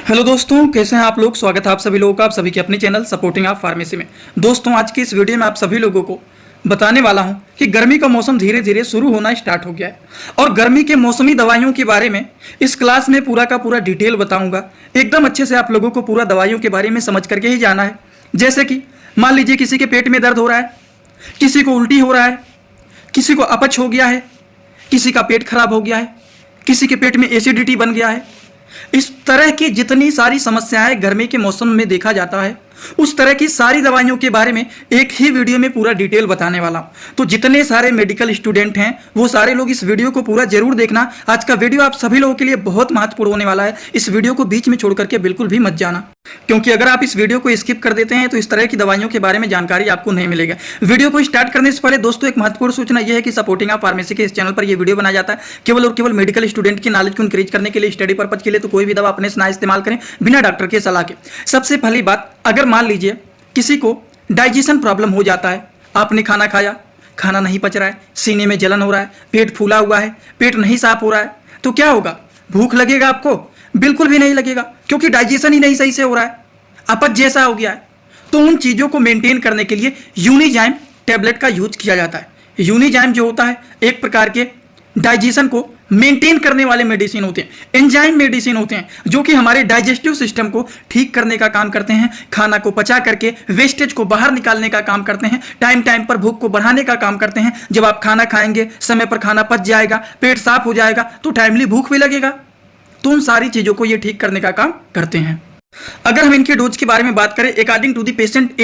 Hello दोस्तों, कैसे हैं आप लोग। स्वागत है आप सभी लोगों का, आप सभी के अपने चैनल सपोर्टिंग आप फार्मेसी में। दोस्तों, आज की इस वीडियो में आप सभी लोगों को बताने वाला हूं कि गर्मी का मौसम धीरे धीरे शुरू होना स्टार्ट हो गया है और गर्मी के मौसमी दवाइयों के बारे में इस क्लास में पूरा का पूरा डिटेल बताऊंगा। एकदम अच्छे से आप लोगों को पूरा दवाइयों के बारे में समझ करके ही जाना है। जैसे कि मान लीजिए किसी के पेट में दर्द हो रहा है, किसी को उल्टी हो रहा है, किसी को अपच हो गया है, किसी का पेट खराब हो गया है, किसी के पेट में एसिडिटी बन गया है। इस तरह की जितनी सारी समस्याएं गर्मी के मौसम में देखा जाता है, उस तरह की सारी दवाइयों के बारे में एक ही वीडियो में पूरा डिटेल बताने वाला हूं। तो जितने सारे मेडिकल स्टूडेंट हैं वो सारे लोग इस वीडियो को पूरा जरूर देखना। आज का वीडियो आप सभी लोगों के लिए बहुत महत्वपूर्ण होने वाला है। इस वीडियो को बीच में छोड़ करके बिल्कुल भी मत जाना, क्योंकि अगर आप इस वीडियो को स्किप कर देते हैं तो इस तरह की दवाइयों के बारे में जानकारी आपको नहीं मिलेगा। वीडियो को स्टार्ट करने से पहले दोस्तों एक महत्वपूर्ण सूचना यह है कि सपोर्टिंग आप फार्मेसी के इस चैनल पर यह वीडियो बनाया जाता है केवल और केवल मेडिकल स्टूडेंट की नॉलेज को इंक्रीज करने के लिए, स्टडी पर्पज के लिए। तो कोई भी दवा अपने से ना इस्तेमाल करें बिना डॉक्टर के सलाह के। सबसे पहली बात, अगर मान लीजिए किसी को डाइजेशन प्रॉब्लम हो जाता है, आपने खाना खाया, खाना नहीं पच रहा है, सीने में जलन हो रहा है, पेट फूला हुआ है, पेट नहीं साफ हो रहा है, तो क्या होगा? भूख लगेगा आपको? बिल्कुल भी नहीं लगेगा, क्योंकि डाइजेशन ही नहीं सही से हो रहा है, अपच जैसा हो गया है। तो उन चीज़ों को मेंटेन करने के लिए यूनिजाइम टैबलेट का यूज किया जाता है। यूनिजाइम जो होता है एक प्रकार के डाइजेशन को मेंटेन करने वाले मेडिसिन होते हैं, एंजाइम मेडिसिन होते हैं, जो कि हमारे डाइजेस्टिव सिस्टम को ठीक करने का काम करते हैं, खाना को पचा करके वेस्टेज को बाहर निकालने का काम करते हैं, टाइम टाइम पर भूख को बढ़ाने का काम करते हैं। जब आप खाना खाएंगे, समय पर खाना पच जाएगा, पेट साफ हो जाएगा, तो टाइमली भूख भी लगेगा। तो उन सारी चीज़ों को ये ठीक करने का काम करते हैं। अगर हम इनके डोज के बारे में बात करें, according to the patient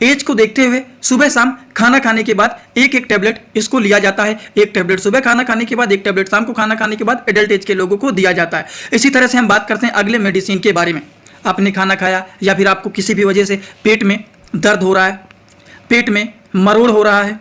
age को देखते हुए सुबह शाम खाना खाने के बाद एक एक टैबलेट इसको लिया जाता है। एक टैबलेट सुबह खाना खाने के बाद, एक टैबलेट शाम को खाना खाने के बाद एडल्ट एज के लोगों को दिया जाता है। इसी तरह से हम बात करते हैं अगले मेडिसिन के बारे में। आपने खाना खाया या फिर आपको किसी भी वजह से पेट में दर्द हो रहा है, पेट में मरोड़ हो रहा है,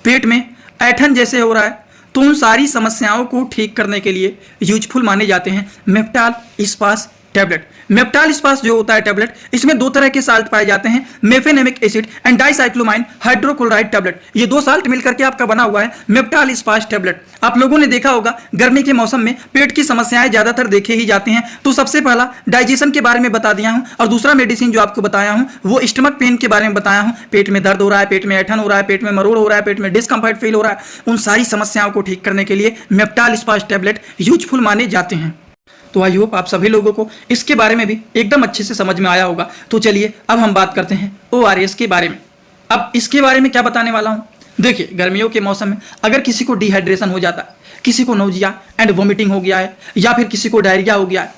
पेट में ऐठन जैसे हो रहा है, तो उन सारी समस्याओं को ठीक करने के लिए यूजफुल माने जाते हैं मेप्टाल स्पास टैबलेट। मेप्टाल स्पास जो होता है टैबलेट, इसमें दो तरह के साल्ट पाए जाते हैं, mefenamic acid and dicyclomine hydrochloride tablet. ये दो साल्ट मिलकर के आपका बना हुआ है मेप्टाल स्पास टैबलेट। आप लोगों ने देखा होगा गर्मी के मौसम में पेट की समस्याएं ज्यादातर देखे ही जाती हैं। तो सबसे पहला डाइजेशन के बारे में बता दिया हूं, और दूसरा मेडिसिन जो आपको बताया हूं वो स्टमक पेन के बारे में बताया हूं। पेट में दर्द हो रहा है, पेट में ऐठन हो रहा है, पेट में मरोड़ हो रहा है, पेट में डिस्कम्फर्ट फील हो रहा है, उन सारी समस्याओं को ठीक करने के लिए मेप्टाल स्पास टैबलेट यूजफुल माने जाते हैं। तो आई होप आप सभी लोगों को इसके बारे में भी एकदम अच्छे से समझ में आया होगा। तो चलिए अब हम बात करते हैं ORS के बारे में। अब इसके बारे में क्या बताने वाला हूं, देखिए गर्मियों के मौसम में अगर किसी को डिहाइड्रेशन हो जाता है, किसी को नोजिया एंड वोमिटिंग हो गया है, या फिर किसी को डायरिया हो गया है।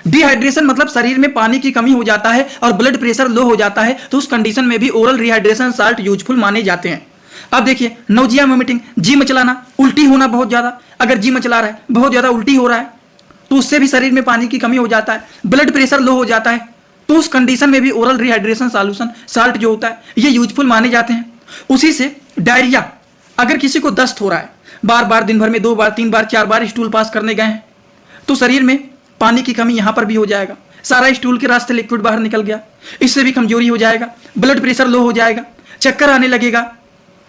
डिहाइड्रेशन मतलब शरीर में पानी की कमी हो जाता है और ब्लड प्रेशर लो हो जाता है, तो उस कंडीशन में भी ओरल रिहाइड्रेशन साल्ट यूजफुल माने जाते हैं। अब देखिए नोजिया वोमिटिंग, जी मचलाना, उल्टी होना बहुत ज्यादा, अगर जी मचला रहा है, बहुत ज्यादा उल्टी हो रहा है, तो उससे भी शरीर में पानी की कमी हो जाता है, ब्लड प्रेशर लो हो जाता है, तो उस कंडीशन में भी ओरल रिहाइड्रेशन सॉल्यूशन साल्ट जो होता है ये यूजफुल माने जाते हैं। उसी से डायरिया, अगर किसी को दस्त हो रहा है, बार बार दिन भर में 2 बार 3 बार 4 बार स्टूल पास करने गए हैं, तो शरीर में पानी की कमी यहां पर भी हो जाएगा, सारा स्टूल के रास्ते लिक्विड बाहर निकल गया, इससे भी कमजोरी हो जाएगा, ब्लड प्रेशर लो हो जाएगा, चक्कर आने लगेगा।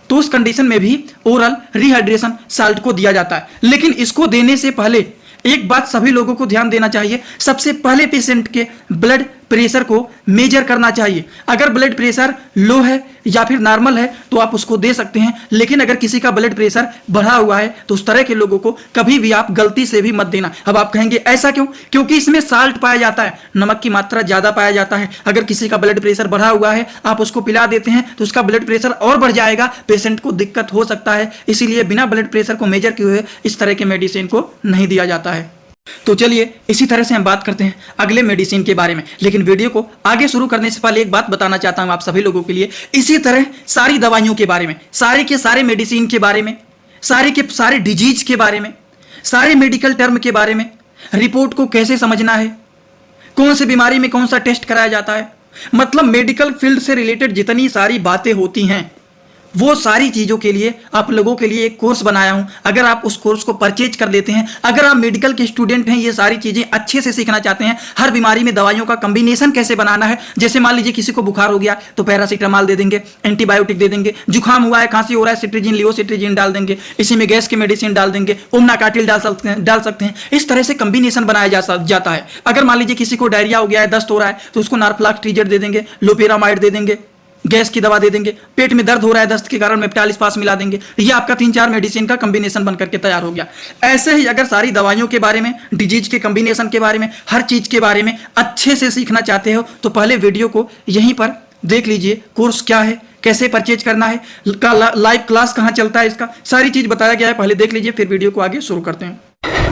तो उस कंडीशन में भी ओरल रिहाइड्रेशन साल्ट को दिया जाता है। लेकिन इसको देने से पहले एक बात सभी लोगों को ध्यान देना चाहिए, सबसे पहले पेशेंट के ब्लड प्रेशर को मेजर करना चाहिए। अगर ब्लड प्रेशर लो है या फिर नॉर्मल है तो आप उसको दे सकते हैं, लेकिन अगर किसी का ब्लड प्रेशर बढ़ा हुआ है तो उस तरह के लोगों को कभी भी आप गलती से भी मत देना। अब आप कहेंगे ऐसा क्यों? क्योंकि इसमें साल्ट पाया जाता है, नमक की मात्रा ज्यादा पाया जाता है। अगर किसी का ब्लड प्रेशर बढ़ा हुआ है, आप उसको पिला देते हैं तो उसका ब्लड प्रेशर और बढ़ जाएगा, पेशेंट को दिक्कत हो सकता है। इसीलिए बिना ब्लड प्रेशर को मेजर किए हुए इस तरह के मेडिसिन को नहीं दिया जाता है। तो चलिए इसी तरह से हम बात करते हैं अगले मेडिसिन के बारे में। लेकिन वीडियो को आगे शुरू करने से पहले एक बात बताना चाहता हूं आप सभी लोगों के लिए, इसी तरह सारी दवाइयों के बारे में, सारे के सारे मेडिसिन के बारे में, सारे के सारे डिजीज के बारे में, सारे मेडिकल टर्म के बारे में, रिपोर्ट को कैसे समझना है, कौन सी बीमारी में कौन सा टेस्ट कराया जाता है, मतलब मेडिकल फील्ड से रिलेटेड जितनी सारी बातें होती हैं वो सारी चीज़ों के लिए आप लोगों के लिए एक कोर्स बनाया हूं। अगर आप उस कोर्स को परचेज कर लेते हैं, अगर आप मेडिकल के स्टूडेंट हैं, ये सारी चीज़ें अच्छे से सीखना चाहते हैं, हर बीमारी में दवाइयों का कॉम्बिनेशन कैसे बनाना है, जैसे मान लीजिए किसी को बुखार हो गया तो पैरासीटामॉल दे देंगे, एंटीबायोटिक दे देंगे, जुकाम हुआ है, खांसी हो रहा है, सिट्रीजिन लिवोसिट्रीजिन डाल देंगे, इसी में गैस की मेडिसिन डाल देंगे, ओमनाकाटिल डाल सकते हैं। इस तरह से कॉम्बिनेशन बनाया जाता है। अगर मान लीजिए किसी को डायरिया हो गया है, दस्त हो रहा है, तो उसको नार्फ्लॉक्ट्रीजेट दे देंगे, लोपेरामाइड दे देंगे, गैस की दवा दे देंगे, पेट में दर्द हो रहा है दस्त के कारण मेप्टालिस पास मिला देंगे। ये आपका 3-4 मेडिसिन का कॉम्बिनेशन बनकर के तैयार हो गया। ऐसे ही अगर सारी दवाइयों के बारे में, डिजीज के कॉम्बिनेशन के बारे में, हर चीज के बारे में अच्छे से सीखना चाहते हो तो पहले वीडियो को यहीं पर देख लीजिए। कोर्स क्या है, कैसे परचेज करना है, लाइव क्लास कहाँ चलता है, इसका सारी चीज बताया गया है, पहले देख लीजिए, फिर वीडियो को आगे शुरू करते हैं।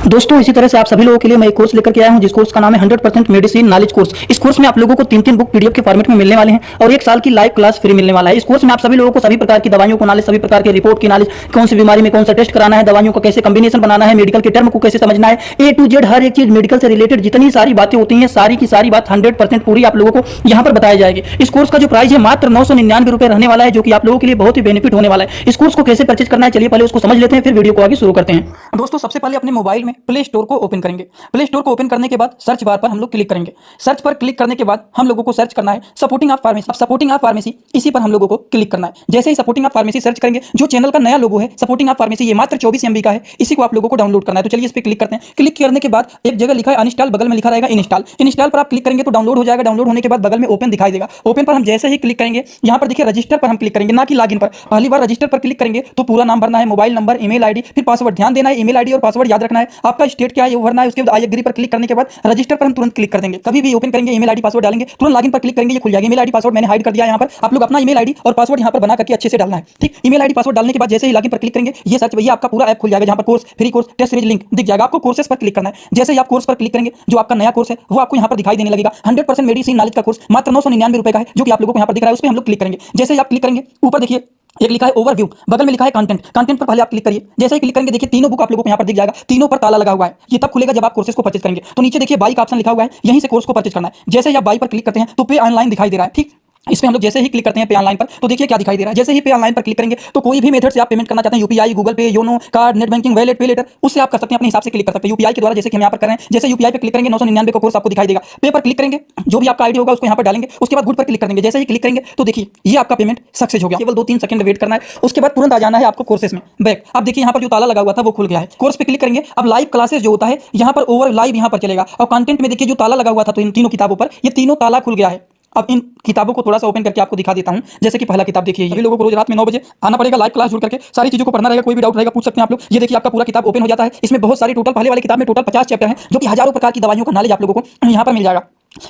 दोस्तों इसी तरह से आप सभी लोगों के लिए मैं एक कोर्स लेकर के आया हूं, जिस कोर्स का नाम है 100% मेडिसिन नॉलेज कोर्स। इस कोर्स में आप लोगों को 3-3 बुक पीडीएफ के फॉर्मेट में मिलने वाले हैं और 1 साल की लाइव क्लास फ्री मिलने वाला है। इस कोर्स में आप सभी लोगों को सभी प्रकार की दवाइयों को नॉलेज, सभी प्रकार के रिपोर्ट की नॉलेज, कौन सी बीमारी में कौन सा टेस्ट कराना है, दवाइयों का कैसे कॉम्बिनेशन बनाना है, मेडिकल के टर्म को कैसे समझना है, A to Z हर एक चीज मेडिकल से रिलेटेड जितनी सारी बातें होती हैं, सारी की सारी बात 100% पूरी आप लोगों को यहाँ पर बताई जाएगी। इस कोर्स का जो प्राइस है मात्र 999 रुपए रहने वाला है, जो कि आप लोगों के लिए बहुत ही बेनिफिट होने वाला है। इस कोर्स को कैसे परचेज करना है, चलिए पहले उसको समझ लेते हैं, फिर वीडियो को आगे शुरू करते हैं। दोस्तों सबसे पहले अपने मोबाइल में प्ले स्टोर को ओपन करेंगे। प्ले स्टोर को ओपन करने के बाद सर्च बार पर हम लोग क्लिक करेंगे। सर्च पर क्लिक करने के बाद हम लोगों को सर्च करना है सपोर्टिंग ऑफ फार्मेसी। अब सपोर्टिंग ऑफ फार्मेसी इसी पर हम लोगों को क्लिक करना है। जैसे ही सपोर्टिंग ऑफ फार्मेसी सर्च करेंगे, जो चैनल का नया लोगो है सपोर्टिंग ऑफ फार्मेसी, ये मात्र 24 MB का है, इसी को आप लोगों को डाउनलोड करना है। तो चलिए इस पर क्लिक करते हैं। क्लिक करने के बाद एक जगह लिखा है अनइंस्टॉल, बगल में लिखा रहेगा इंस्टॉल। इंस्टॉल पर आप क्लिक करेंगे तो डाउनलोड हो जाएगा। डाउनलोड होने के बाद बगल में ओपन दिखाई देगा। ओपन पर हम जैसे ही क्लिक करेंगे, यहाँ पर देखिए रजिस्टर पर हम क्लिक करेंगे, ना कि लॉगिन पर। पहली बार रजिस्टर पर क्लिक करेंगे तो पूरा नाम भरना है, मोबाइल नंबर, ईमेल आईडी, फिर पासवर्ड। ध्यान देना है, ईमेल आईडी और पासवर्ड याद रखना है। आपका स्टेट क्या है वो भरना है। उसके बाद आई एग्री पर क्लिक करने के बाद रजिस्टर पर हम तुरंत क्लिक कर देंगे। कभी भी ओपन करेंगे, ईमेल आईडी पासवर्ड डालेंगे, तुरंत लॉगिन पर क्लिक करेंगे, ये खुल जाएगा। ईमेल आईडी पासवर्ड मैंने हाइड कर दिया है। यहाँ पर आप लोग अपना ईमेल आईडी और पासवर्ड यहाँ पर बना करके अच्छे से डालना है, ठीक। ईमेल आईडी पासवर्ड डालने के बाद जैसे ही लॉगिन पर क्लिक करेंगे, ये सर्च भैया आपका पूरा ऐप खुल जाएगा, जहाँ पर course, free course, test series link दिख जाएगा। आपको कोर्सेस पर क्लिक करना है। जैसे ही आप कोर्स पर क्लिक करेंगे, जो आपका नया कोर्स है वो आपको यहाँ पर दिखाई देने लगेगा। 100% मेडिसिन नॉलेज का कोर्स मात्र 999 रुपए का है, जो कि आप लोगों को यहाँ पर दिख रहा है। उस पर हम लोग क्लिक करेंगे। जैसे ही आप क्लिक करेंगे, ऊपर देखिए एक लिखा है ओवरव्यू, बगल में लिखा है कंटेंट। कंटेंट पर पहले आप क्लिक करिए। जैसे ही क्लिक करेंगे, देखिए तीनों बुक आप लोगों को यहाँ पर दिख जाएगा। तीनों पर ताला लगा हुआ है। ये तब खुलेगा जब आप कोर्सेज को परचेज करेंगे। तो नीचे देखिए बाई का ऑप्शन लिखा हुआ है, यहीं से कोर्स को परचेज करना है। जैसे ही आप बाई पर क्लिक करते हैं तो पे ऑनलाइन दिखाई दे रहा है, ठीक। इसमें हम लोग जैसे ही क्लिक करते हैं पे ऑनलाइन पर, तो देखिए क्या दिखाई दे रहा है। जैसे ही पे ऑनलाइन पर क्लिक करेंगे तो कोई भी मेथड से आप पेमेंट करना चाहते हैं, यूपीआई, गूगल पे, YONO, card, net banking, wallet, पे लेटर, उससे आप कर सकते हैं, अपने हिसाब से क्लिक कर सकते हैं। यूपीआई के द्वारा जैसे कि हम यहाँ पर कर रहे हैं। जैसे यूपीआई पे क्लिक करेंगे, 999 का कोर्स आपको दिखाई देगा। पे पर क्लिक करेंगे, जो भी आपका आईडी होगा उसको यहाँ पर डालेंगे। उसके बाद गुड पर क्लिक करेंगे। जैसे ही क्लिक करेंगे तो देखिए ये आपका पेमेंट सक्सेस हो गया। केवल 2-3 सेकंड वेट करना है, उसके बाद तुरंत आ जाना है आपको कोर्सेस में बैक। अब देखिए यहाँ पर जो ताला लगा हुआ था वो खुल गया है। कोर्स पे क्लिक करेंगे। अब लाइव क्लासेस जो होता है यहाँ पर ओवर लाइव यहाँ पर चलेगा। और कंटेंट में देखिए जो ताला लगा हुआ था, तो इन तीनों किताबों पर ये तीनों ताला खुल गया है। अब इन किताबों को थोड़ा सा ओपन करके आपको दिखा देता हूं। जैसे कि पहला किताब देखिए, ये लोगों को रोज रात में 9 बजे आना पड़ेगा, लाइव क्लास जुड़ करके सारी चीजों को पढ़ना रहेगा। कोई भी डाउट रहेगा पूछ सकते हैं आप लोग। ये देखिए आपका पूरा किताब ओपन हो जाता है। इसमें बहुत सारी टोटल, पहले वाली किताब में टोटल 50 चैप्टर हैं, जो कि हजारों प्रकार की दवाइयों का नॉलेज आप लोगों को यहाँ पर मिल जाएगा।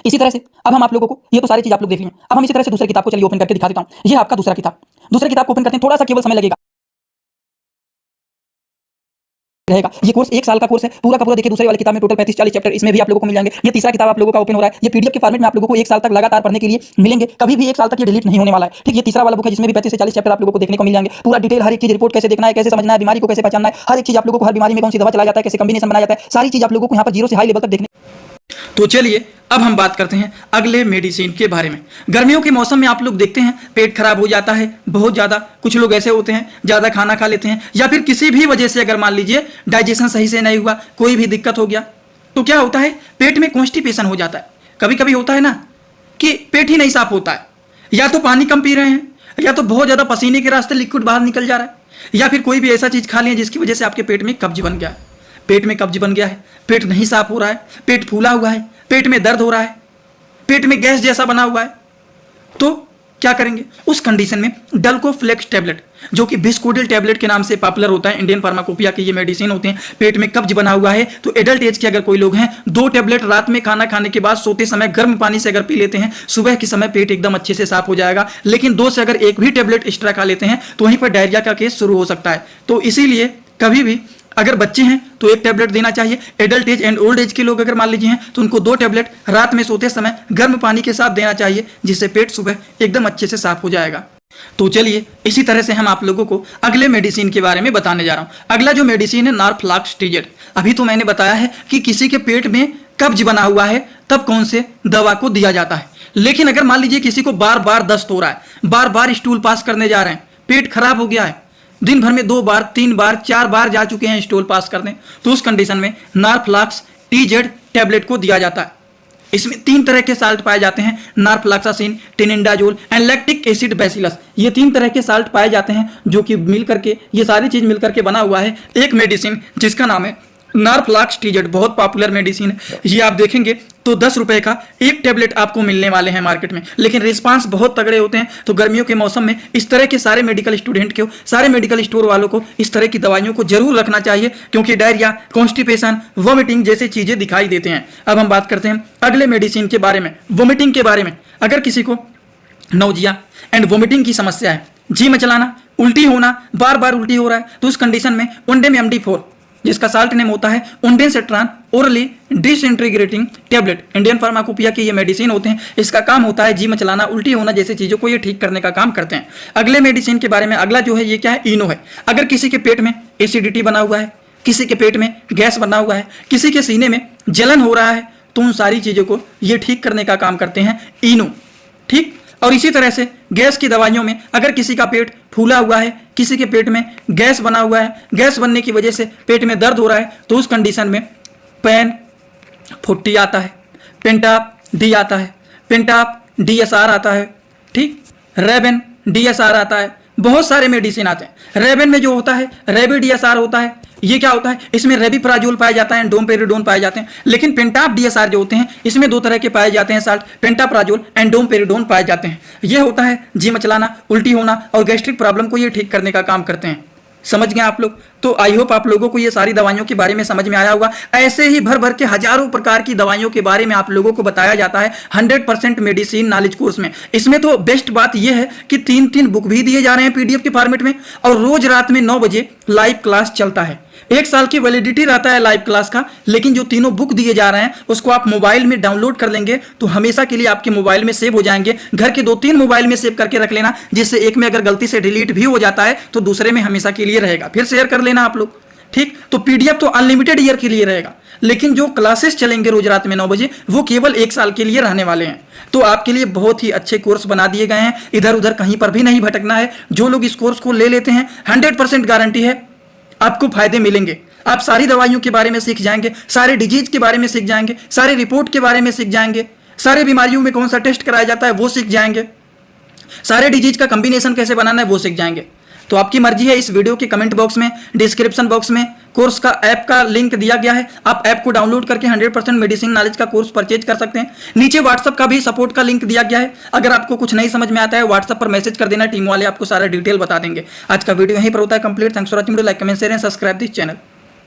इसी तरह से अब हम आप लोगों को ये तो सारी चीज आप लोग देख लिए। अब हम इसी तरह से दूसरी किताब को चलिए ओपन करके दिखा देता हूँ। ये आपका दूसरा किताब। दूसरी किताब को ओपन करते हैं, थोड़ा सा केवल समय लगेगा रहेगा। ये कोर्स 1 साल का कोर्स है पूरा का पूरा। देखिए दूसरे वाली किताब में टोटल 35-40 चैप्टर इसमें भी आप लोगों को मिल जाएंगे। ये तीसरा किताब आप लोगों का ओपन हो रहा है। ये पीडीएफ के फॉर्मेट में आप लोगों को 1 साल तक लगातार पढ़ने के लिए मिलेंगे। कभी भी 1 साल तक ये डिलीट नहीं होने वाला है, ठीक। ये तीसरा वाला बुक है, जिसमें भी 35 से 40 चैप्टर आप लोगों को देखने को मिल जाएंगे। पूरा डिटेल हर एक चीज, रिपोर्ट कैसे देखना है, कैसे समझना है, बीमारी को कैसे पहचानना है, हर एक चीज आप लोगों को, हर बीमारी में कौन सी दवा चलाया जाता है, कैसे कॉम्बिनेशन बनाया जाता है, सारी चीज आप लोगों को यहाँ पर 0 से हाई लेवल तक देखने। तो चलिए अब हम बात करते हैं अगले मेडिसिन के बारे में। गर्मियों के मौसम में आप लोग देखते हैं पेट खराब हो जाता है बहुत ज़्यादा। कुछ लोग ऐसे होते हैं ज़्यादा खाना खा लेते हैं, या फिर किसी भी वजह से अगर मान लीजिए डाइजेशन सही से नहीं हुआ, कोई भी दिक्कत हो गया, तो क्या होता है पेट में कॉन्स्टिपेशन हो जाता है। कभी कभी होता है ना कि पेट ही नहीं साफ होता है, या तो पानी कम पी रहे हैं, या तो बहुत ज़्यादा पसीने के रास्ते लिक्विड बाहर निकल जा रहा है, या फिर कोई भी ऐसा चीज़ खा लिया जिसकी वजह से आपके पेट में कब्ज बन गया है। पेट में कब्ज बन गया है, पेट नहीं साफ हो रहा है, पेट फूला हुआ है, पेट में दर्द हो रहा है, पेट में गैस जैसा बना हुआ है, तो क्या करेंगे उस कंडीशन में? डल्कोफ्लेक्स टैबलेट, जो कि बिस्कोडिल टैबलेट के नाम से पॉपुलर होता है, इंडियन फार्माकोपिया के ये मेडिसिन होते हैं। पेट में कब्ज बना हुआ है तो एडल्ट एज के अगर कोई लोग हैं, 2 टैबलेट रात में खाना खाने के बाद सोते समय गर्म पानी से अगर पी लेते हैं, सुबह के समय पेट एकदम अच्छे से साफ हो जाएगा। लेकिन 2 से अगर एक भी टैबलेट एक्स्ट्रा खा लेते हैं तो वहीं पर डायरिया का केस शुरू हो सकता है। तो इसीलिए कभी भी अगर बच्चे हैं तो 1 टैबलेट देना चाहिए। Adult age and old age के लोग अगर मान लीजिए हैं तो उनको 2 टैबलेट रात में सोते समय गर्म पानी के साथ देना चाहिए, जिससे पेट सुबह एकदम अच्छे से साफ हो जाएगा। तो चलिए इसी तरह से हम आप लोगों को अगले मेडिसिन के बारे में बताने जा रहा हूं। अगला जो मेडिसिन है नार्फ्लॉक्ट्रीजेट। अभी तो मैंने बताया है कि किसी के पेट में कब्ज बना हुआ है तब कौन से दवा को दिया जाता है। लेकिन अगर मान लीजिए किसी को बार बार दस्त हो रहा है, बार बार स्टूल पास करने जा रहे हैं, पेट खराब हो गया है, दिन भर में 2 बार 3 बार 4 बार जा चुके हैं स्टूल पास करने, तो उस कंडीशन में नार्फ्लॉक्स TZ टैबलेट को दिया जाता है। इसमें 3 तरह के साल्ट पाए जाते हैं, नार्फ्लॉक्सासिन, टेनिडाजोल एंड लैक्टिक एसिड बैसिलस। ये 3 तरह के साल्ट पाए जाते हैं जो कि मिलकर के, ये सारी चीज मिलकर के बना हुआ है एक मेडिसिन जिसका नाम है नार्फ्लॉक्स TZ। बहुत पॉपुलर मेडिसिन है ये। आप देखेंगे तो 10 रुपए का एक टैबलेट आपको मिलने वाले हैं मार्केट में, लेकिन रिस्पांस बहुत तगड़े होते हैं। तो गर्मियों के मौसम में इस तरह के सारे मेडिकल स्टूडेंट को, सारे मेडिकल स्टोर वालों को इस तरह की दवाइयों को जरूर रखना चाहिए, क्योंकि डायरिया, कॉन्स्टिपेशन, वोमिटिंग जैसी चीजें दिखाई देते हैं। अब हम बात करते हैं अगले मेडिसिन के बारे में, वोमिटिंग के बारे में। अगर किसी को नौजिया एंड वोमिटिंग की समस्या है, जी मचलाना, उल्टी होना, बार बार उल्टी हो रहा है, तो उस कंडीशन में ओंडेम MD4, जिसका साल्ट नेम होता है ondansetron orally disintegrating tablet, Indian pharmacopoeia के ये मेडिसिन होते हैं। इसका काम होता है जी मचलाना, उल्टी होना जैसी चीज़ों को ये ठीक करने का काम करते हैं। अगले मेडिसिन के बारे में, अगला जो है ये क्या है, इनो है। अगर किसी के पेट में एसिडिटी बना हुआ है, किसी के पेट में गैस बना हुआ है, किसी के सीने में जलन हो रहा है, तो उन सारी चीज़ों को ये ठीक करने का काम करते हैं इनो। ठीक, और इसी तरह से गैस की दवाइयों में, अगर किसी का पेट फूला हुआ है, किसी के पेट में गैस बना हुआ है, गैस बनने की वजह से पेट में दर्द हो रहा है, तो उस कंडीशन में पेन 40 आता है, पेंटाप D आता है, पेंटाप DSR आता है, ठीक, रेबेन DSR आता है, बहुत सारे मेडिसिन आते हैं। रेबेन में जो होता है रेबी DSR होता है। ये क्या होता है, इसमें रेबिप्राजोल पाए जाता है, डोमपेरिडोन पाए जाते हैं। लेकिन पेंटाप DSR जो होते हैं, इसमें 2 तरह के पाए जाते हैं साल्ट, पेंटाप्राजोल एंड डोमपेरिडोन पाए जाते हैं। ये होता है जी मचलाना, उल्टी होना और गैस्ट्रिक प्रॉब्लम को ये ठीक करने का काम करते हैं। समझ गए आप लोग? तो आई होप आप लोगों को ये सारी दवाइयों के बारे में समझ में आया होगा। ऐसे ही भर भर के हजारों प्रकार की दवाइयों के बारे में आप लोगों को बताया जाता है 100% मेडिसिन नॉलेज कोर्स में। इसमें तो बेस्ट बात यह है कि 3-3 बुक भी दिए जा रहे हैं PDF के फॉर्मेट में, और रोज रात में 9 बजे लाइव क्लास चलता है। 1 साल की वैलिडिटी रहता है लाइव क्लास का, लेकिन जो तीनों बुक दिए जा रहे हैं उसको आप मोबाइल में डाउनलोड कर लेंगे तो हमेशा के लिए आपके मोबाइल में सेव हो जाएंगे। घर के 2-3 मोबाइल में सेव करके रख लेना, जिससे एक में अगर गलती से डिलीट भी हो जाता है तो दूसरे में हमेशा के लिए रहेगा। फिर शेयर कर लेना आप लोग, ठीक। तो PDF तो अनलिमिटेड ईयर के लिए रहेगा, लेकिन जो क्लासेस चलेंगे रोज रात में 9 बजे वो केवल 1 साल के लिए रहने वाले हैं। तो आपके लिए बहुत ही अच्छे कोर्स बना दिए गए हैं, इधर उधर कहीं पर भी नहीं भटकना है। जो लोग इस कोर्स को ले लेते हैं 100% गारंटी है आपको फायदे मिलेंगे। आप सारी दवाइयों के बारे में सीख जाएंगे, सारे डिजीज के बारे में सीख जाएंगे, सारे रिपोर्ट के बारे में सीख जाएंगे, सारे बीमारियों में कौन सा टेस्ट कराया जाता है वो सीख जाएंगे, सारे डिजीज का कॉम्बिनेशन कैसे बनाना है वो सीख जाएंगे। तो आपकी मर्जी है। इस वीडियो के कमेंट बॉक्स में, डिस्क्रिप्शन बॉक्स में कोर्स का ऐप का लिंक दिया गया है। आप ऐप को डाउनलोड करके 100% मेडिसिन नॉलेज का कोर्स परचेज कर सकते हैं। नीचे व्हाट्सअप का भी सपोर्ट का लिंक दिया गया है। अगर आपको कुछ नहीं समझ में आता है व्हाट्सअप पर मैसेज कर देना, टीम वाले आपको सारा डिटेल बता देंगे। आज का वीडियो यहीं पर होता है complete. Thanks for watching. Like, comment, share and subscribe this channel.